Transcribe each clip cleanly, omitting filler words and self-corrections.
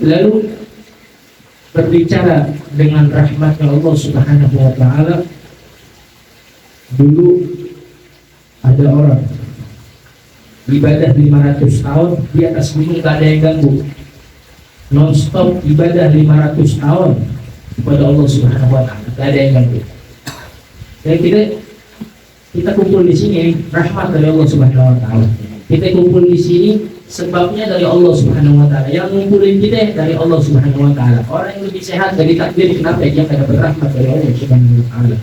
Lalu berbicara dengan rahmatnya Allah Subhanahu wa Ta'ala. Dulu ada orang ibadah 500 tahun di atas gunung, gak ada yang ganggu, non-stop ibadah 500 tahun kepada Allah Subhanahu wa Ta'ala, gak ada yang ganggu. Dan kita kumpul di sini rahmat dari Allah Subhanahu wa Ta'ala. Kita kumpul di sini sebabnya dari Allah Subhanahu wa Ta'ala. Yang ngumpulin kita dari Allah Subhanahu wa Ta'ala. Orang yang lebih sehat dari takdir, kenapa dia akan dapat rahmat dari Allah Subhanahu wa Ta'ala?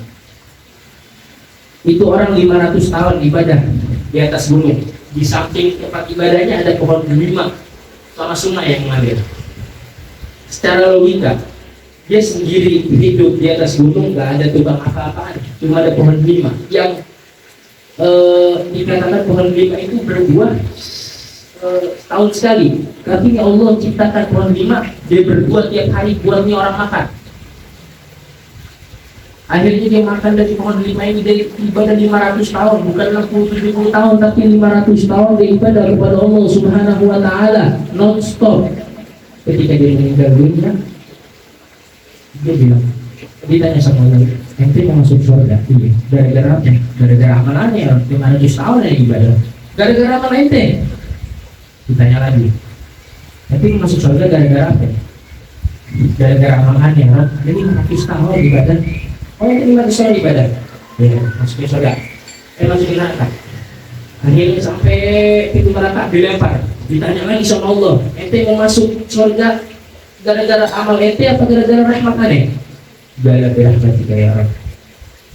Itu orang 500 tahun ibadah di atas gunung. Di samping tempat ibadahnya ada pohon 5 sama sungai yang mengalir. Secara logika, dia sendiri hidup di atas gunung, gak ada tubang apa-apaan, cuma ada pohon 5 yang dikatakan pohon 5 itu berbuah setahun sekali. Tapi Allah ciptakan pohon 5, dia berbuah tiap hari buatnya orang makan. Akhirnya dia makan dari pohon 5 ini, dari ibadah 500 tahun, bukan 60-70 tahun, tapi 500 tahun dia ibadah kepada Allah Subhanahu wa Ta'ala non-stop. Ketika dia meninggal dunia, dia bilang, ditanya sama Allah, ente mau masuk surga? Iya. Gara-gara apa? Gara-gara amalannya ya, 500 tahun ya ibadah. Gara-gara amalan ente? Ditanya lagi, ente mau masuk surga gara-gara apa? Gara-gara amalannya ya, jadi 500 tahun ibadah. Oh, ini 500 tahun ibadah. Ya, masuk ke surga. Masuk ke neraka. Akhirnya sampai pintu neraka dilempar. Ditanya lagi sama Allah, ente mau masuk surga gara-gara amal ente apa gara-gara rahmat aneh? Gara-gara rahmat ya Rabb.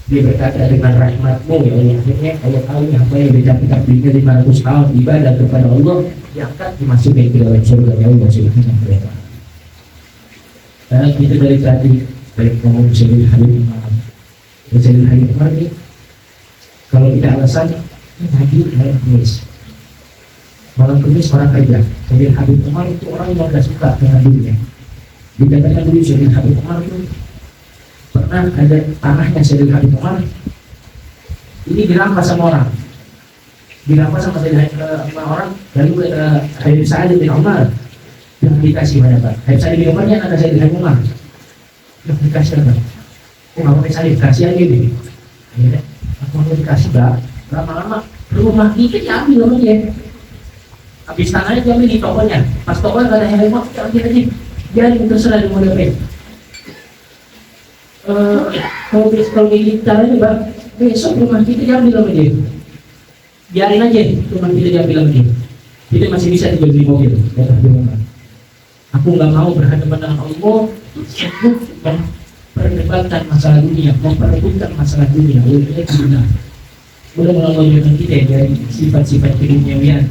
Dia berkata, dengan rahmatmu ya Allah. Akhirnya Allah tahu apa yang dicapai 500 tahun ibadah kepada Allah, diangkat dimasukkan ke dalam surga ya Allah Subhanahu wa Ta'ala. Dan kita dari tadi dari ngomong Sayyidina Habib Umar. Sayyidina Habib Umar ini kalau tidak alasan hadir malam Kamis. Malam Kamis orang kerja. Sayyidina Habib Umar itu orang yang tidak suka dengan dunia. Dikatakan dulu Sayyidina Habib Umar itu pernah ada tanahnya Sayyidina Habib Umar ini dirampas sama orang. Dirampas sama Sayyidina orang. Lalu Habib Sa'id bin Umar yang dikasih banyak. Habib Sa'id bin Umar yang ada Sayyidina Habib Umar yang dikasih apa? Nggak mau saya dikasih aja nih. Akhirnya aku mau dikasih gak? Lama-lama rumah kita diambil sama dia. Habis tanahnya diambil di tokonya. Pas tokonya gak ada helm, kita ambil aja. Jadi terserah di model P. Kalau begini caranya Bang, besok rumah kita diambil sama dia. Biarin aja rumah kita diambil sama dia. Kita masih bisa dijual di mobil. Aku nggak mau berhadapan dengan Allah memperdebatkan masalah dunia, memperebutkan masalah dunia. Oleh karena udah mengamalkan kita dari sifat-sifat keduniawian.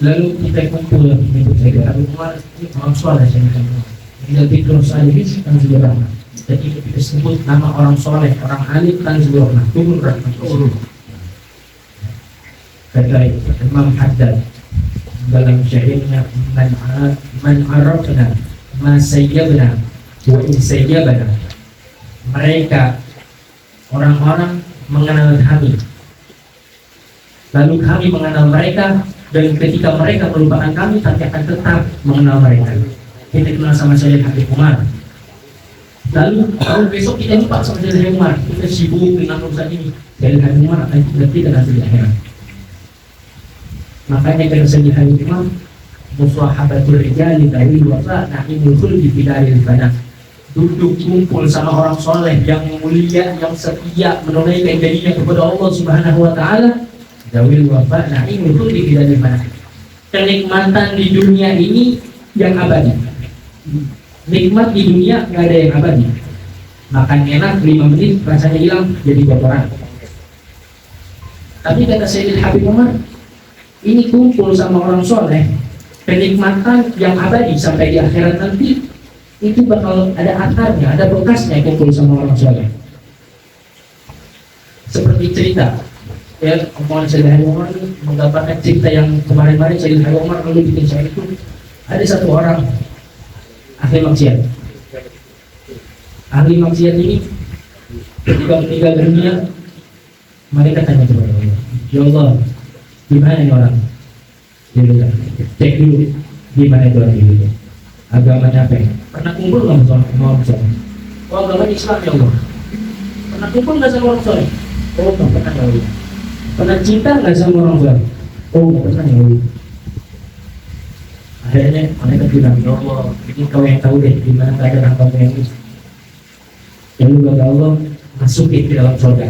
Lalu kita kumpul menyebut saya Abu Umar ini orang soleh saya katakan. Tidak terus saja kan juga rahmat. Jadi kita sebut nama orang soleh, orang alim kan juga rahmat. Turun rahmat Allah. Kata Imam Haddad dalam syairnya, man arafna ma sayyabna wa in sayyabna. Mereka orang-orang mengenal kami, lalu kami mengenal mereka, dan ketika mereka melupakan kami, tapi akan tetap mengenal mereka. Kita kenal sama Sayyidina Habib Umar, lalu kalau besok kita lupa sama Sayyidina Habib Umar, kita sibuk dengan urusan ini, Sayyidina Habib Umar akan berarti nanti di akhirat. Makanya kata Sayyidina Habib Umar, musahabatul rijali dari wafa na'imul khuldi fidaril fana. Duduk kumpul sama orang soleh yang mulia, yang setia menunaikan janjinya kepada Allah Subhanahu wa Ta'ala, dawil wafa na'imul khuldi fidaril fana. Kenikmatan di dunia ini yang abadi. Nikmat di dunia nggak ada yang abadi. Makan enak 5 menit rasanya hilang jadi kotoran. Tapi kata Sayyidina Habib Umar, ini kumpul sama orang soleh, kenikmatan yang abadi sampai di akhirat nanti itu bakal ada akarnya, ada bekasnya kumpul sama orang soleh. Seperti cerita ya, omongan Sayyidina Habib Umar menggambarkan cerita yang kemarin-kemarin Sayyidina Habib Umar lalu bikin saya itu. Ada satu orang ahli maksiat. Ahli maksiat ini ketika meninggal dunia, mereka tanya kepada Allah, ya Allah, gimana ini orang? Gitu kan. Cek dulu gimana itu lagi gitu. Agamanya apa? Pernah kumpul nggak sama orang soleh? Oh, agama Islam ya Allah. Pernah kumpul nggak sama orang soleh? Oh, nggak pernah ya Allah. Pernah cinta nggak sama orang soleh? Oh, nggak pernah ya Allah. Akhirnya mereka bilang, ya Allah, ini kau yang tahu deh gimana keadaan kamu yang ini. Lalu kata Allah, masukin ke dalam surga.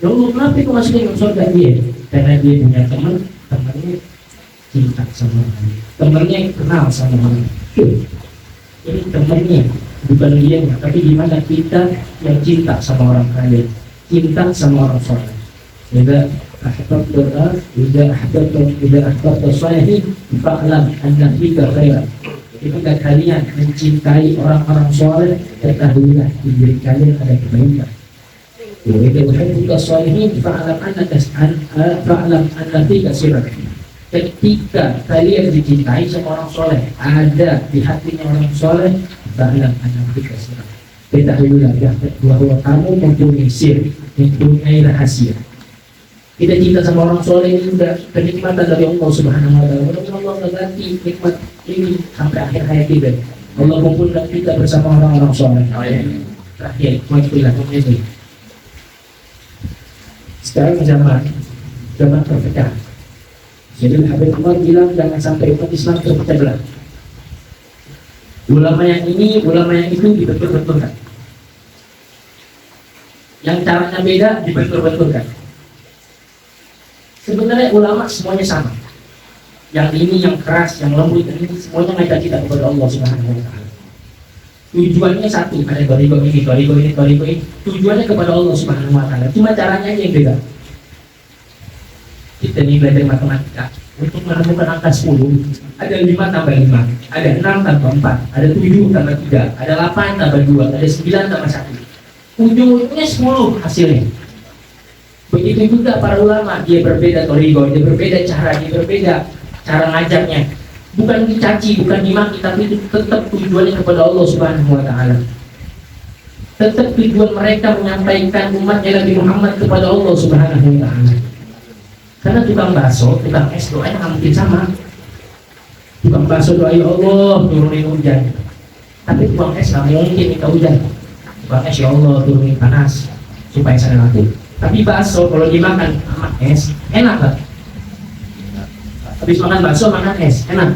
Ya Allah, kenapa kau masukin ke dalam surga? Dia, karena dia punya teman, temannya cinta sama dia, temannya kenal sama dia. Ini temannya, bukan dia, tapi gimana kita yang cinta sama orang kaya, cinta sama orang soleh. Jadi إذا أحببت الصالحين فاعلم أن فيك خيرا. Jika kalian mencintai orang-orang soleh, ketahuilah di diri kalian ada kebaikan. Jika uhibbuka sholihin fa'lam anna fika khairan. Ketika kalian dicintai sama orang soleh, ada di hatinya orang soleh, fa'lam anna fika khairan. Ketahuilah bahwa kamu mempunyai sir, mempunyai rahasia. Kita cinta sama orang soleh ini sudah kenikmatan dari Allah Subhanahu wa Ta'ala. Mudah-mudahan Allah mengganti nikmat ini sampai akhir hayat kita. Allah kumpulkan kita bersama orang-orang soleh. Terakhir, wajibilah ini. Sekarang zaman terpecah. Jadi Habib Umar bilang jangan sampai umat Islam terpecah belah. Ulama yang ini, ulama yang itu dibetul-betulkan. Yang caranya beda dibetul-betulkan. Sebenarnya ulama semuanya sama. Yang ini yang keras, yang lembut, ini semuanya ngajak kita kepada Allah Subhanahu wa Ta'ala. Tujuannya satu, ada torigo ini. Tujuannya kepada Allah Subhanahu wa Ta'ala. Cuma caranya aja yang beda. Kita ini belajar matematika. Untuk menemukan angka 10, ada 5 tambah 5, ada 6 tambah 4, ada 7 tambah 3, ada 8 tambah 2, ada 9 tambah 1. Ujung-ujungnya 10 hasilnya. Begitu juga para ulama, dia berbeda torigo, dia berbeda cara ngajarnya. Bukan dicaci, bukan dimaki, tapi itu tetap tujuannya kepada Allah Subhanahu wa Ta'ala. Tetap tujuan mereka menyampaikan umatnya Nabi Muhammad kepada Allah Subhanahu wa Ta'ala. Karena tukang bakso, tukang es doanya nggak mungkin sama. Tukang bakso doa ya Allah turunin hujan, tapi tukang es nggak mungkin minta hujan. Tukang es ya Allah turunin panas supaya saya mati. Tapi bakso kalau dimakan sama es enak kan? Habis makan bakso makan es enak.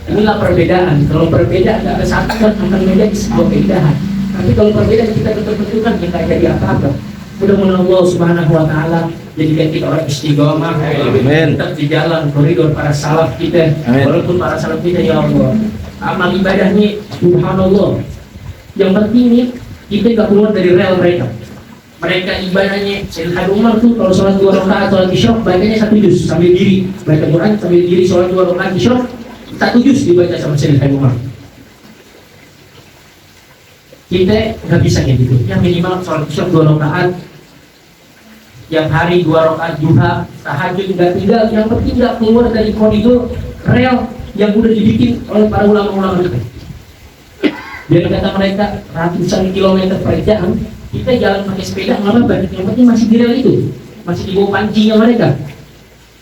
Inilah perbedaan. Kalau perbedaan nggak kesatuan akan menjadi sebuah keindahan. Tapi kalau perbedaan kita betul-betulkan kita jadi apa-apa. Mudah-mudahan Allah Subhanahu wa Ta'ala jadikan kita orang istiqomah, tetap di jalan koridor para salaf kita. Walaupun para salaf kita ya Allah amal ibadahnya subhanallah. Yang penting nih kita nggak keluar dari rel mereka. Mereka ibadahnya Sayyidina Umar tuh kalau sholat 2 rakaat sholat isyraq bacanya 1 juz sambil diri, baca Quran sambil diri, sholat 2 rakaat isyraq 1 juz dibaca sama Sayyidina Umar. Kita nggak bisa kayak gitu. Yang minimal sholat isyraq 2 rakaat, yang hari 2 rakaat duha, tahajud nggak tinggal. Yang penting nggak keluar dari koridor rel yang udah dibikin oleh para ulama-ulama itu. Biar kata mereka ratusan kilometer per jam, kita jalan pakai sepeda nggak apa-apa, yang penting masih di rel itu, masih di bawah pancinya mereka.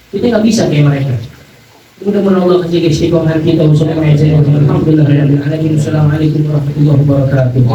Kita nggak bisa kayak mereka. Mudah-mudahan Allah menjaga istiqomah kita. Alhamdulillah. Assalamualaikum warahmatullahi wabarakatuh.